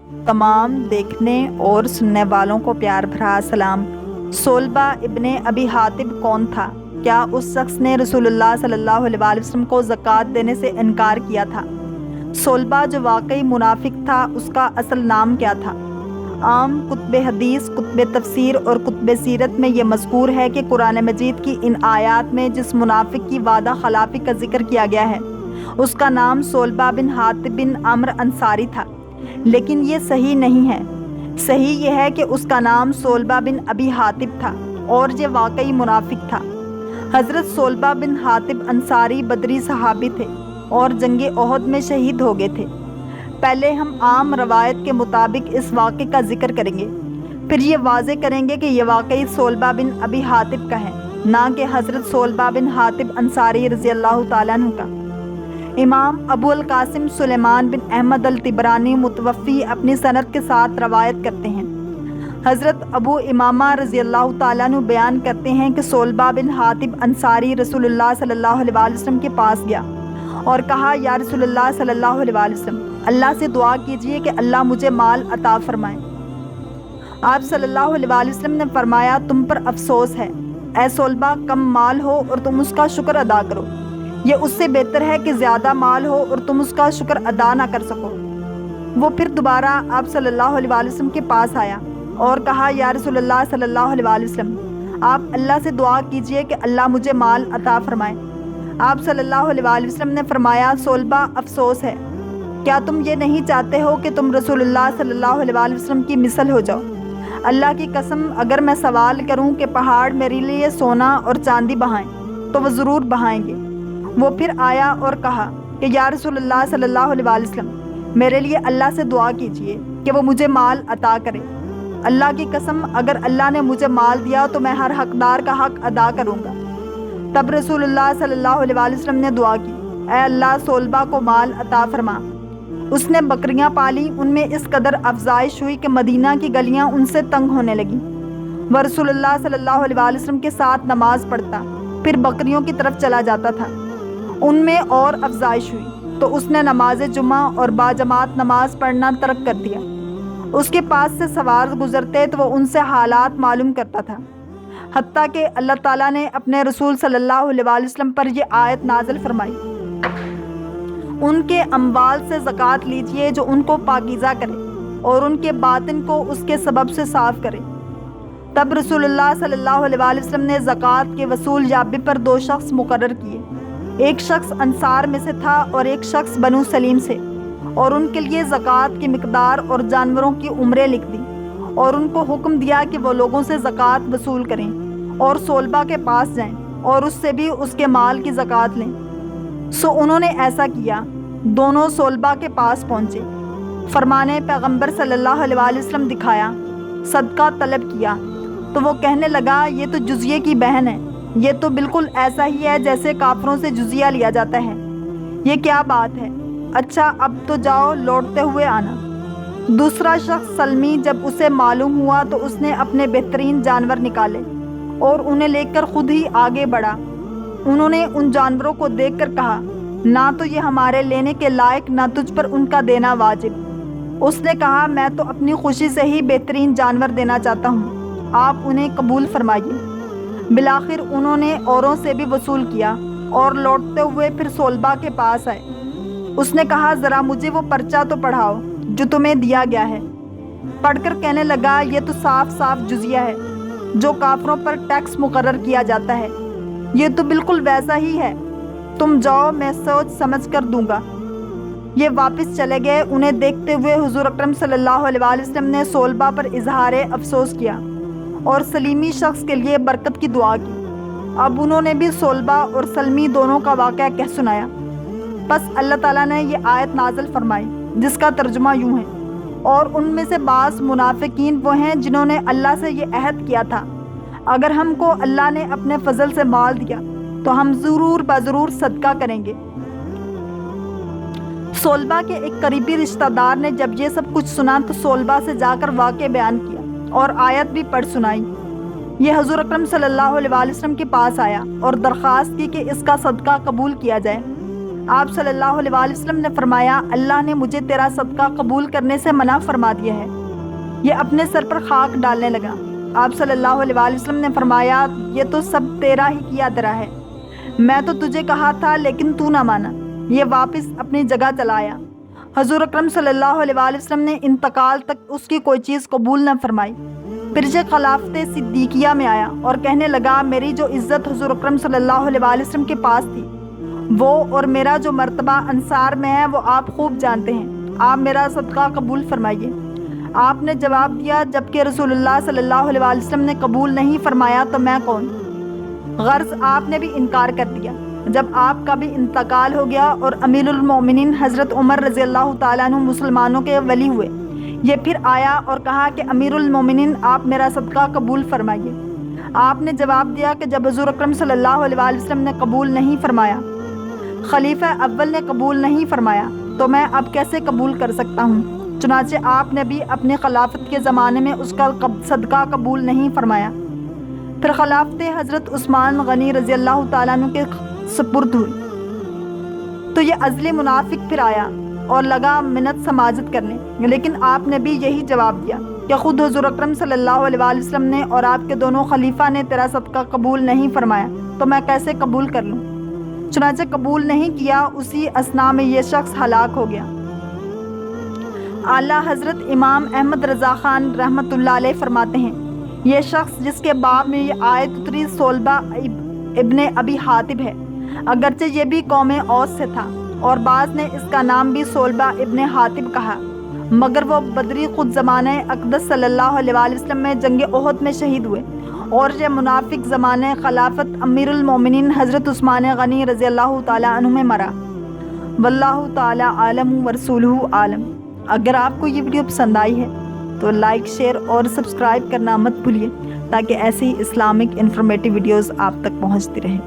تمام دیکھنے اور سننے والوں کو پیار بھرا سلام۔ صلبہ ابن ابی حاتب کون تھا؟ کیا اس شخص نے رسول اللہ صلی اللہ علیہ وآلہ وسلم کو زکوٰۃ دینے سے انکار کیا تھا؟ صلبہ جو واقعی منافق تھا اس کا اصل نام کیا تھا؟ عام کتب حدیث، کتب تفسیر اور کتب سیرت میں یہ مذکور ہے کہ قرآن مجید کی ان آیات میں جس منافق کی وعدہ خلافی کا ذکر کیا گیا ہے اس کا نام صلبہ بن حاتب بن عمرو انصاری تھا، لیکن یہ صحیح نہیں ہے۔ صحیح یہ ہے کہ اس کا نام صلبہ بن ابی حاتب تھا اور یہ واقعی منافق تھا۔ حضرت صلبہ بن حاتب انصاری بدری صحابی تھے اور جنگ احد میں شہید ہو گئے تھے۔ پہلے ہم عام روایت کے مطابق اس واقعے کا ذکر کریں گے، پھر یہ واضح کریں گے کہ یہ واقعی صلبہ بن ابی حاتب کا ہے، نہ کہ حضرت صلبہ بن حاتب انصاری رضی اللہ تعالیٰ عنہ کا۔ امام ابو القاسم سلیمان بن احمد الطبرانی متوفی اپنی سند کے ساتھ روایت کرتے ہیں۔ حضرت ابو امامہ رضی اللہ تعالیٰ عنہ بیان کرتے ہیں کہ صلبہ بن حاتب انصاری رسول اللہ صلی اللہ علیہ وآلہ وسلم کے پاس گیا اور کہا، یا رسول اللہ صلی اللہ علیہ وآلہ وسلم، اللہ سے دعا کیجئے کہ اللہ مجھے مال عطا فرمائے۔ آپ صلی اللہ علیہ وآلہ وسلم نے فرمایا، تم پر افسوس ہے اے صلبہ، کم مال ہو اور تم اس کا شکر ادا کرو، یہ اس سے بہتر ہے کہ زیادہ مال ہو اور تم اس کا شکر ادا نہ کر سکو۔ وہ پھر دوبارہ آپ صلی اللہ علیہ وآلہ وسلم کے پاس آیا اور کہا، یا رسول اللہ صلی اللہ علیہ وآلہ وسلم، آپ اللہ سے دعا کیجئے کہ اللہ مجھے مال عطا فرمائے۔ آپ صلی اللہ علیہ وآلہ وسلم نے فرمایا، صلبہ، افسوس ہے، کیا تم یہ نہیں چاہتے ہو کہ تم رسول اللہ صلی اللہ علیہ وآلہ وسلم کی مثل ہو جاؤ؟ اللہ کی قسم، اگر میں سوال کروں کہ پہاڑ میرے لیے سونا اور چاندی بہائیں تو وہ ضرور بہائیں گے۔ وہ پھر آیا اور کہا کہ یا رسول اللہ صلی اللہ علیہ وآلہ وسلم، میرے لیے اللہ سے دعا کیجئے کہ وہ مجھے مال عطا کرے۔ اللہ کی قسم، اگر اللہ نے مجھے مال دیا تو میں ہر حقدار کا حق ادا کروں گا۔ تب رسول اللہ صلی اللہ علیہ وآلہ وسلم نے دعا کی، اے اللہ، صلبہ کو مال عطا فرما۔ اس نے بکریاں پالی، ان میں اس قدر افزائش ہوئی کہ مدینہ کی گلیاں ان سے تنگ ہونے لگیں۔ وہ رسول اللہ صلی اللہ علیہ وآلہ وسلم کے ساتھ نماز پڑھتا، پھر بکریوں کی طرف چلا جاتا تھا۔ ان میں اور افزائش ہوئی تو اس نے نماز جمعہ اور باجماعت نماز پڑھنا ترک کر دیا۔ اس کے پاس سے سوار گزرتے تو وہ ان سے حالات معلوم کرتا تھا، حتیٰ کہ اللہ تعالیٰ نے اپنے رسول صلی اللہ علیہ وآلہ وسلم پر یہ آیت نازل فرمائی، ان کے اموال سے زکوٰۃ لیجئے جو ان کو پاکیزہ کرے اور ان کے باطن کو اس کے سبب سے صاف کرے۔ تب رسول اللہ صلی اللہ علیہ وآلہ وسلم نے زکوٰۃ کے وصول یابی پر 2 شخص مقرر کیے، ایک شخص انصار میں سے تھا اور ایک شخص بنو سلیم سے، اور ان کے لیے زکوٰۃ کی مقدار اور جانوروں کی عمریں لکھ دی، اور ان کو حکم دیا کہ وہ لوگوں سے زکوٰۃ وصول کریں اور صلبہ کے پاس جائیں اور اس سے بھی اس کے مال کی زکوٰۃ لیں۔ سو انہوں نے ایسا کیا، دونوں صلبہ کے پاس پہنچے، فرمانے پیغمبر صلی اللہ علیہ وآلہ وسلم دکھایا، صدقہ طلب کیا، تو وہ کہنے لگا، یہ تو جزیے کی بہن ہے، یہ تو بالکل ایسا ہی ہے جیسے کافروں سے جزیہ لیا جاتا ہے، یہ کیا بات ہے؟ اچھا اب تو جاؤ، لوٹتے ہوئے آنا۔ دوسرا شخص سلمی جب اسے معلوم ہوا تو اس نے اپنے بہترین جانور نکالے اور انہیں لے کر خود ہی آگے بڑھا۔ انہوں نے ان جانوروں کو دیکھ کر کہا، نہ تو یہ ہمارے لینے کے لائق، نہ تجھ پر ان کا دینا واجب۔ اس نے کہا، میں تو اپنی خوشی سے ہی بہترین جانور دینا چاہتا ہوں، آپ انہیں قبول فرمائیے۔ بالآخر انہوں نے اوروں سے بھی وصول کیا اور لوٹتے ہوئے پھر صلبہ کے پاس آئے۔ اس نے کہا، ذرا مجھے وہ پرچہ تو پڑھاؤ جو تمہیں دیا گیا ہے۔ پڑھ کر کہنے لگا، یہ تو صاف صاف جزیہ ہے جو کافروں پر ٹیکس مقرر کیا جاتا ہے، یہ تو بالکل ویسا ہی ہے، تم جاؤ، میں سوچ سمجھ کر دوں گا۔ یہ واپس چلے گئے۔ انہیں دیکھتے ہوئے حضور اکرم صلی اللہ علیہ وآلہ وسلم نے صلبہ پر اظہار افسوس کیا اور سلیمی شخص کے لیے برکت کی دعا کی۔ اب انہوں نے بھی صلبہ اور سلمی دونوں کا واقعہ کہہ سنایا۔ بس اللہ تعالیٰ نے یہ آیت نازل فرمائی جس کا ترجمہ یوں ہے، اور ان میں سے بعض منافقین وہ ہیں جنہوں نے اللہ سے یہ عہد کیا تھا، اگر ہم کو اللہ نے اپنے فضل سے مال دیا تو ہم ضرور بضرور صدقہ کریں گے۔ صلبہ کے ایک قریبی رشتہ دار نے جب یہ سب کچھ سنا تو صلبہ سے جا کر واقع بیان کیا اور آیت بھی پڑھ سنائی۔ یہ حضور اکرم صلی اللہ علیہ وآلہ وسلم کے پاس آیا اور درخواست کی کہ اس کا صدقہ قبول کیا جائے۔ آپ صلی اللہ علیہ وآلہ وسلم نے فرمایا اللہ نے مجھے تیرا صدقہ قبول کرنے سے منع فرما دیا ہے۔ یہ اپنے سر پر خاک ڈالنے لگا۔ آپ صلی اللہ علیہ وآلہ وسلم نے فرمایا یہ تو سب تیرا ہی کیا درا ہے، میں تو تجھے کہا تھا لیکن تو نہ مانا۔ یہ واپس اپنی جگہ چلا آیا۔ حضور اکرم صلی اللہ علیہ وآلہ وسلم نے انتقال تک اس کی کوئی چیز قبول نہ فرمائی۔ پھر یہ خلافت صدیقیہ میں آیا اور کہنے لگا میری جو عزت حضور اکرم صلی اللہ علیہ وآلہ وسلم کے پاس تھی وہ اور میرا جو مرتبہ انصار میں ہے وہ آپ خوب جانتے ہیں، آپ میرا صدقہ قبول فرمائیے۔ آپ نے جواب دیا جبکہ رسول اللہ صلی اللہ علیہ وآلہ وسلم نے قبول نہیں فرمایا تو میں کون؟ غرض آپ نے بھی انکار کر دیا۔ جب آپ کا بھی انتقال ہو گیا اور امیر المومنین حضرت عمر رضی اللہ تعالیٰ عنہ مسلمانوں کے ولی ہوئے، یہ پھر آیا اور کہا کہ امیر المومنین آپ میرا صدقہ قبول فرمائیے۔ آپ نے جواب دیا کہ جب حضور اکرم صلی اللہ علیہ وآلہ وسلم نے قبول نہیں فرمایا، خلیفہ اول نے قبول نہیں فرمایا تو میں اب کیسے قبول کر سکتا ہوں؟ چنانچہ آپ نے بھی اپنے خلافت کے زمانے میں اس کا صدقہ قبول نہیں فرمایا۔ پھر خلافت حضرت عثمان غنی رضی اللہ تعالیٰ عنہ کے سپرد ہوئی تو یہ عزلی منافق پھر آیا اور لگا منت سماجت کرنے، لیکن آپ نے بھی یہی جواب دیا کہ خود حضور اکرم صلی اللہ علیہ وآلہ وسلم نے اور آپ کے دونوں خلیفہ نے تیرا صدقہ قبول نہیں فرمایا تو میں کیسے قبول کر لوں؟ چنانچہ قبول نہیں کیا، اسی اثناء میں یہ شخص ہلاک ہو گیا۔ اعلیٰ حضرت امام احمد رضا خان رحمۃ اللہ علیہ فرماتے ہیں یہ شخص جس کے باب میں یہ آیت اتری صلبہ ابن ابی حاتب ہے، اگرچہ یہ بھی قوم اوس سے تھا اور بعض نے اس کا نام بھی صلبہ ابن حاتب کہا، مگر وہ بدری خود زمانہ اقدس صلی اللہ علیہ وآلہ وسلم میں جنگ احد میں شہید ہوئے، اور یہ منافق زمانہ خلافت امیر المومنین حضرت عثمان غنی رضی اللہ تعالیٰ عنہ میں مرا۔ واللہ تعالیٰ عالم ورسولہ عالم۔ اگر آپ کو یہ ویڈیو پسند آئی ہے تو لائک، شیئر اور سبسکرائب کرنا مت بھولیے تاکہ ایسی اسلامک انفارمیٹیو ویڈیوز آپ تک پہنچتی رہیں۔